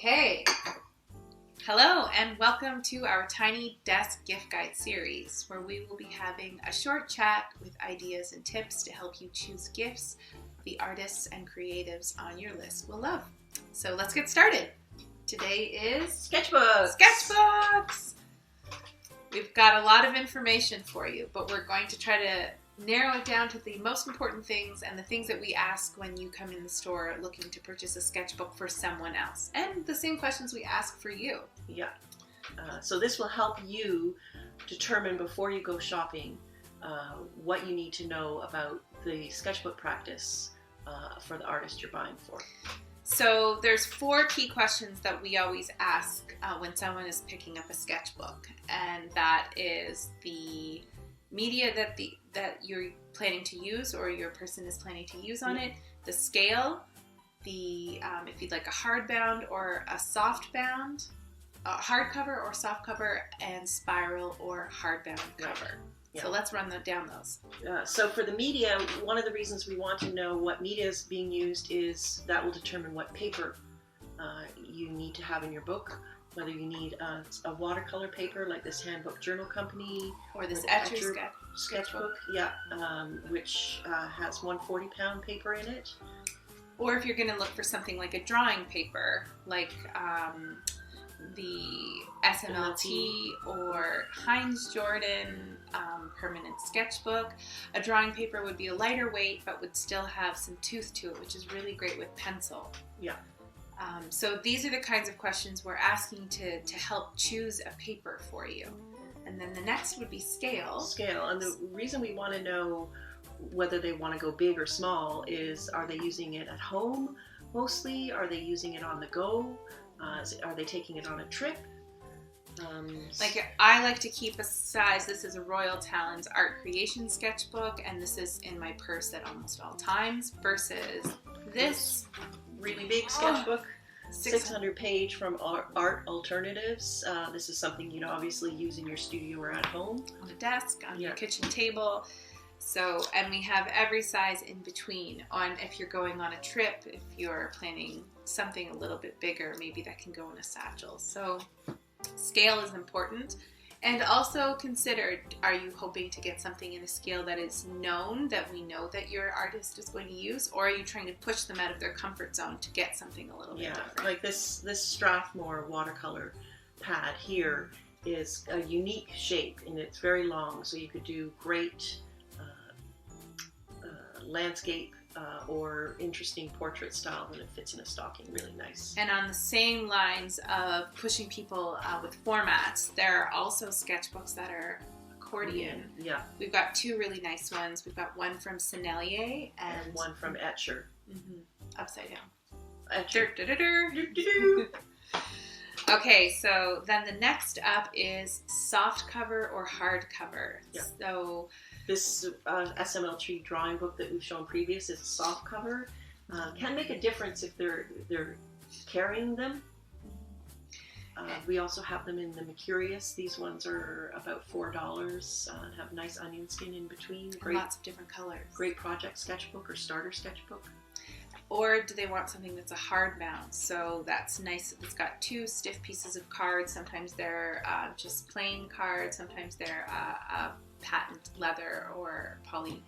Okay. Hello and welcome to our Tiny Desk Gift Guide series, where we will be having a short chat with ideas and tips to help you choose gifts the artists and creatives on your list will love. So let's get started. Today is Sketchbooks! We've got a lot of information for you, but we're going to try to narrow it down to the most important things and the things that we ask when you come in the store looking to purchase a sketchbook for someone else. And the same questions we ask for you. Yeah. So this will help you determine before you go shopping what you need to know about the sketchbook practice for the artist you're buying for. So there's 4 key questions that we always ask when someone is picking up a sketchbook, and that is the media that you're planning to use or your person is planning to use on it, the scale, the if you'd like a hardbound or a softbound, hardcover or softcover, and spiral or hardbound cover. Yeah. So let's run down those. So for the media, one of the reasons we want to know what media is being used is that will determine what paper you need to have in your book. Whether you need a watercolor paper like this Handbook Journal Company, or this Etchr Sketchbook, which has 140-pound paper in it. Or if you're going to look for something like a drawing paper, like the SMLT or Heinz Jordan permanent sketchbook. A drawing paper would be a lighter weight but would still have some tooth to it, which is really great with pencil. Yeah. So these are the kinds of questions we're asking to help choose a paper for you. And then the next would be scale. Scale. And the reason we want to know whether they want to go big or small is, are they using it at home mostly? Are they using it on the go? Are they taking it on a trip? I like to keep a size. This is a Royal Talens ARTiculations sketchbook, and this is in my purse at almost all times, versus this really big sketchbook, 600 page from Art Alternatives. This is something you'd obviously use in your studio or at home. On a desk, on your kitchen table. So, and we have every size in between. If you're going on a trip, if you're planning something a little bit bigger, maybe that can go in a satchel. So scale is important. And also consider, are you hoping to get something in a scale that is known, that we know that your artist is going to use, or are you trying to push them out of their comfort zone to get something a little bit different? Like this Strathmore watercolor pad here is a unique shape, and it's very long, so you could do great landscape or interesting portrait style, and it fits in a stocking really nice. And on the same lines of pushing people with formats, there are also sketchbooks that are accordion. Yeah. We've got 2 really nice ones. We've got one from Senellier and one from Etchr. Upside down. Etchr. Okay, so then the next up is soft cover or hard cover. Yeah. So this SMLT drawing book that we've shown previous is a soft cover. Can make a difference if they're carrying them. We also have them in the Mercurius. These ones are about $4. Have nice onion skin in between. Great, lots of different colors. Great project sketchbook or starter sketchbook. Or do they want something that's a hardbound? So that's nice. It's got 2 stiff pieces of cards. Sometimes they're just plain cards. Sometimes they're patent leather or poly,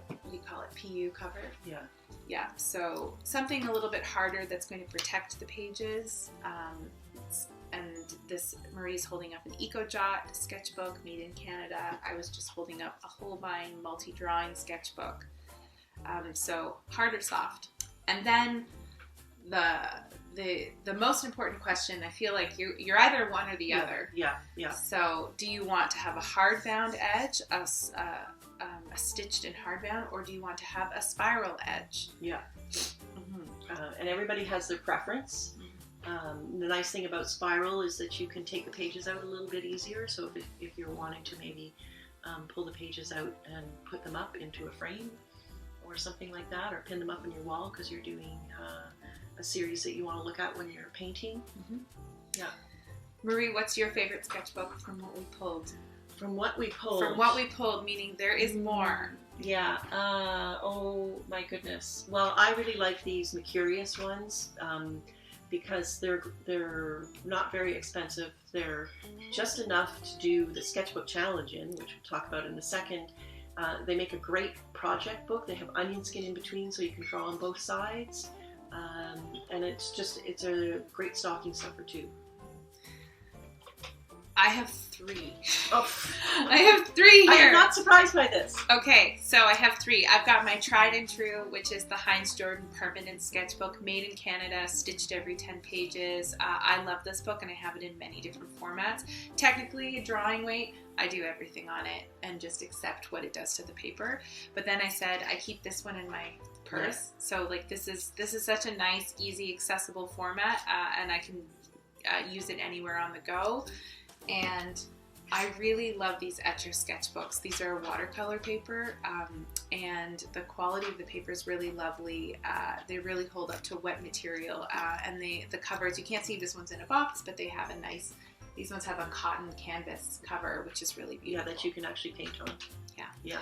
what do you call it, PU cover? Yeah. Yeah, so something a little bit harder that's going to protect the pages. And this, Marie's holding up an EcoJot sketchbook made in Canada. I was just holding up a Holbein multi-drawing sketchbook. So hard or soft. And then the most important question, I feel like you're either one or the other. Yeah. So do you want to have a hardbound edge, a stitched in hardbound, or do you want to have a spiral edge? Yeah. And everybody has their preference. The nice thing about spiral is that you can take the pages out a little bit easier. So if you're wanting to maybe pull the pages out and put them up into a frame or something like that, or pin them up on your wall because you're doing a series that you want to look at when you're painting. Yeah. Marie, what's your favorite sketchbook from what we pulled? From what we pulled? From what we pulled, meaning there is more. Yeah. Oh my goodness. Well, I really like these Mercurius ones. because they're not very expensive. They're just enough to do the sketchbook challenge in, which we'll talk about in a second. They make a great project book. They have onion skin in between, so you can draw on both sides. And it's a great stocking stuffer too. I have 3. Oh. I have 3 here. I am not surprised by this. Okay, so I have 3. I've got my tried and true, which is the Heinz Jordan Permanent Sketchbook, made in Canada, stitched every 10 pages. I love this book, and I have it in many different formats. Technically, drawing weight, I do everything on it and just accept what it does to the paper. But then I said I keep this one in my purse. Yeah. So like this is such a nice, easy, accessible format, and I can use it anywhere on the go. And I really love these Etchr sketchbooks. These are watercolor paper, and the quality of the paper is really lovely. They really hold up to wet material, and the covers, you can't see this one's in a box, but they have these ones have a cotton canvas cover, which is really beautiful. Yeah, that you can actually paint on. Yeah.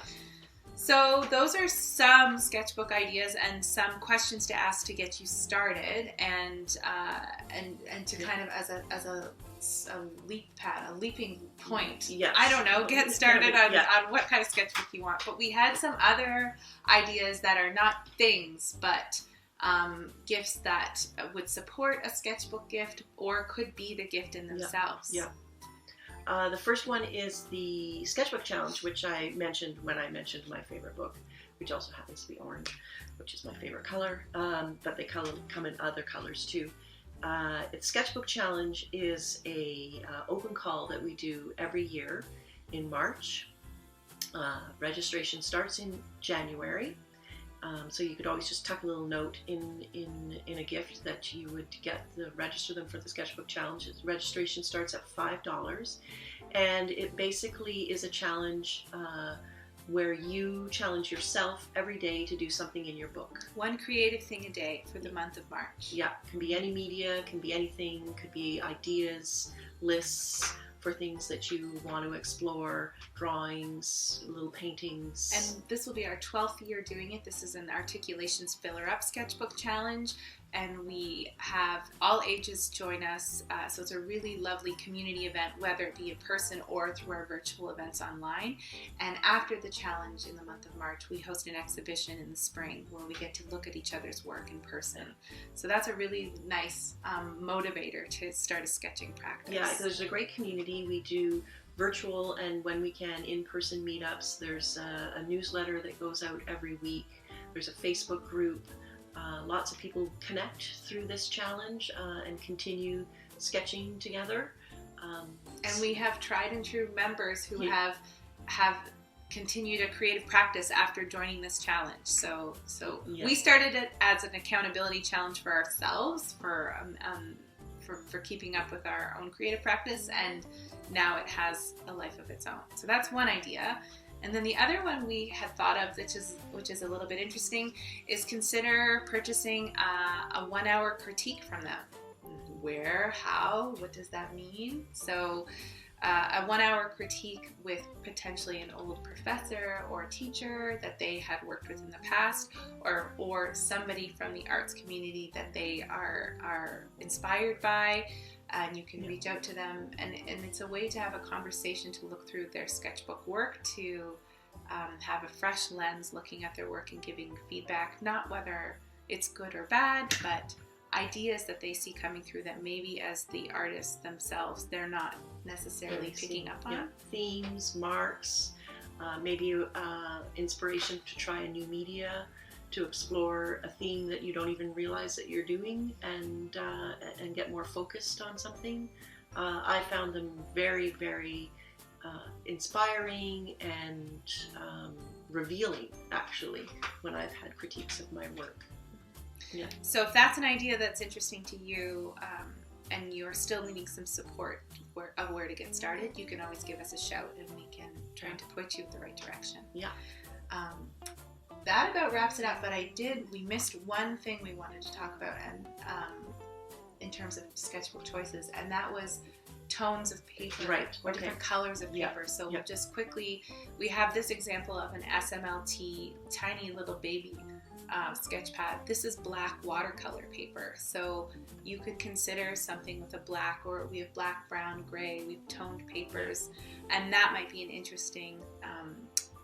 So those are some sketchbook ideas and some questions to ask to get you started, and to kind of as a leaping point. Yes. I don't know, get started on what kind of sketchbook you want. But we had some other ideas that are not things, but gifts that would support a sketchbook gift or could be the gift in themselves. Yeah. The first one is the sketchbook challenge, which I mentioned when I mentioned my favorite book, which also happens to be orange, which is my favorite color, but they come in other colors too. Its sketchbook challenge is a open call that we do every year in March. Registration starts in January, so you could always just tuck a little note in a gift that you would get to register them for the sketchbook challenge. Registration starts at $5, and it basically is a challenge where you challenge yourself every day to do something in your book. One creative thing a day for the month of March. Yeah, can be any media, can be anything, could be ideas, lists for things that you want to explore, drawings, little paintings. And this will be our 12th year doing it. This is an Articulations Filler Up Sketchbook Challenge, and we have all ages join us. So it's a really lovely community event, whether it be in person or through our virtual events online. And after the challenge in the month of March, we host an exhibition in the spring where we get to look at each other's work in person. So that's a really nice motivator to start a sketching practice. Yeah, there's a great community. We do virtual and when we can in-person meetups. There's a newsletter that goes out every week. There's a Facebook group. Lots of people connect through this challenge and continue sketching together. And we have tried and true members who have continued a creative practice after joining this challenge. So we started it as an accountability challenge for ourselves, for keeping up with our own creative practice, and now it has a life of its own. So that's one idea. And then the other one we had thought of, which is a little bit interesting, is consider purchasing a 1-hour critique from them. Where, how, what does that mean? So a 1-hour critique with potentially an old professor or teacher that they had worked with in the past, or somebody from the arts community that they are inspired by. And you can reach out to them, and it's a way to have a conversation, to look through their sketchbook work, to have a fresh lens looking at their work and giving feedback, not whether it's good or bad, but ideas that they see coming through that maybe as the artists themselves they're not necessarily picking up on. Yeah. Themes, marks, maybe inspiration to try a new media, to explore a theme that you don't even realize that you're doing, and get more focused on something. I found them very, very inspiring and revealing, actually, when I've had critiques of my work. Yeah. So if that's an idea that's interesting to you, and you're still needing some support of where to get started, you can always give us a shout and we can try to point you in the right direction. Yeah. That about wraps it up, but we missed one thing we wanted to talk about, and in terms of sketchbook choices, and that was tones of paper, right? Or different colors of paper. So we'll just quickly, we have this example of an SMLT tiny little baby sketch pad. This is black watercolor paper, so you could consider something with a black, or we have black, brown, gray, we've toned papers, and that might be an interesting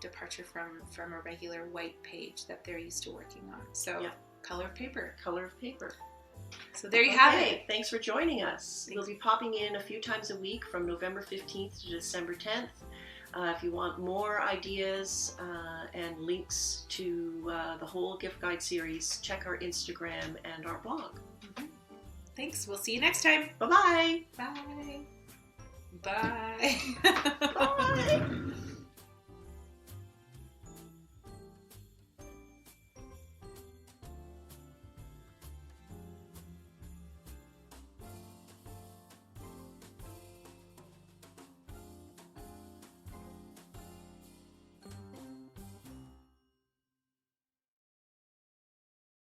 departure from a regular white page that they're used to working on. So color of paper. Color of paper. So there you have it. Thanks for joining us. We'll be popping in a few times a week from November 15th to December 10th. If you want more ideas and links to the whole gift guide series, check our Instagram and our blog. Thanks. We'll see you next time. Bye-bye. Bye. Bye. Bye.